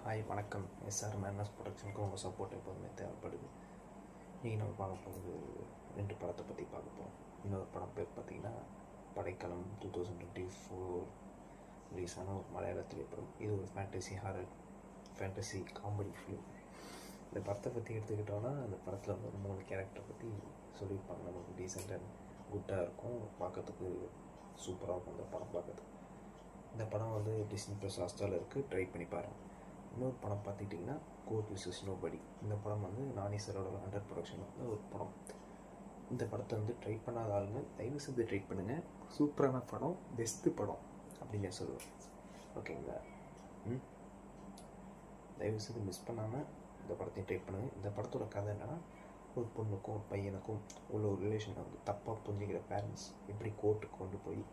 Hi வணக்கம். SR manners ப்ரொடக்ஷனுக்கு உங்கள் support எப்போதுமே தேவைப்படுது. நீங்கள் நம்ம பார்க்க போகிறது 2 படத்தை பற்றி பார்க்க போகிறோம். இன்னொரு படம் பேர் பார்த்திங்கன்னா படைக்கலம் 2024 ரிலீஸான ஒரு மலையாள திரைப்படம். இது ஒரு ஃபேண்டசி காமெடி ஃபிலிம். இந்த படத்தை பற்றி எடுத்துக்கிட்டோன்னா அந்த படத்தில் வந்து ஒரு 3 கேரக்டர் பற்றி சொல்லியிருப்பாங்க. நமக்கு டீசெண்ட் அண்ட் குட்டாக இருக்கும், பார்க்கறதுக்கு சூப்பராக இருக்கும் இந்த படம் பார்க்கறதுக்கு. இந்த படம் வந்து டிஸ்னி ப்ளஸ் ஹாட்ஸ்டாரில் இருக்குது, ட்ரை பண்ணி பாருங்கள். இன்னொரு படம் பார்த்துக்கிட்டிங்கன்னா கோர்ட் விசஸ் நோபடி. இந்த படம் வந்து நானி சாரோட அண்டர் ப்ரொடக்ஷன் வந்து ஒரு படம். இந்த படத்தை வந்து ட்ரை பண்ணாத ஆளுங்க தயவு செஞ்சு ட்ரை பண்ணுங்கள். சூப்பரான படம், பெஸ்ட்டு படம் அப்படின்னு சொல்லுவேன். ஓகேங்களா? தயவு செஞ்சு மிஸ் பண்ணாமல் இந்த படத்தையும் ட்ரை பண்ணுங்கள். இந்த படத்தோட கதை என்னென்னா, ஒரு பொண்ணுக்கும் ஒரு பையனுக்கும் உள்ள ஒரு ரிலேஷனை வந்து தப்பாக புரிஞ்சுக்கிற பேரண்ட்ஸ் எப்படி கோர்ட்டுக்கு கொண்டு போய்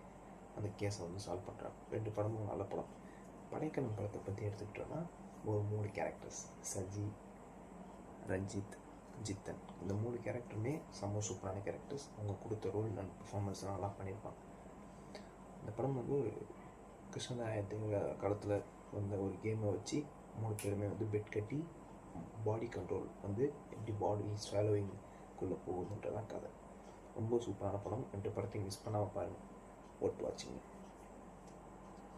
அந்த கேஸை வந்து சால்வ் பண்ணுறாங்க. 2 படமும் நல்ல படம். படைக்கலம் படத்தை பற்றி எடுத்துக்கிட்டோன்னா ஒரு 3 கேரக்டர்ஸ், சஜி, ரஞ்சித், ஜித்தன். இந்த 3 கேரக்டருமே செம்ம சூப்பரான கேரக்டர்ஸ். அவங்க கொடுத்த ரோல் அண்ட் பர்ஃபார்மன்ஸ் நல்லா பண்ணியிருப்பாங்க. இந்த படம் வந்து ஒரு கிருஷ்ணராயத்தின் காலத்தில் வந்த ஒரு கேமை வச்சு 3 பேருமே வந்து பெட் கட்டி பாடி கண்ட்ரோல் வந்து எப்படி பாடி ஸ்வாலோவிங்குள்ளே போகுதுன்றதான் கதை. ரொம்ப சூப்பரான படம். 2 படத்தையும் மிஸ் பண்ணாமல் பாருங்கள். ஒர்த் வாட்சிங்.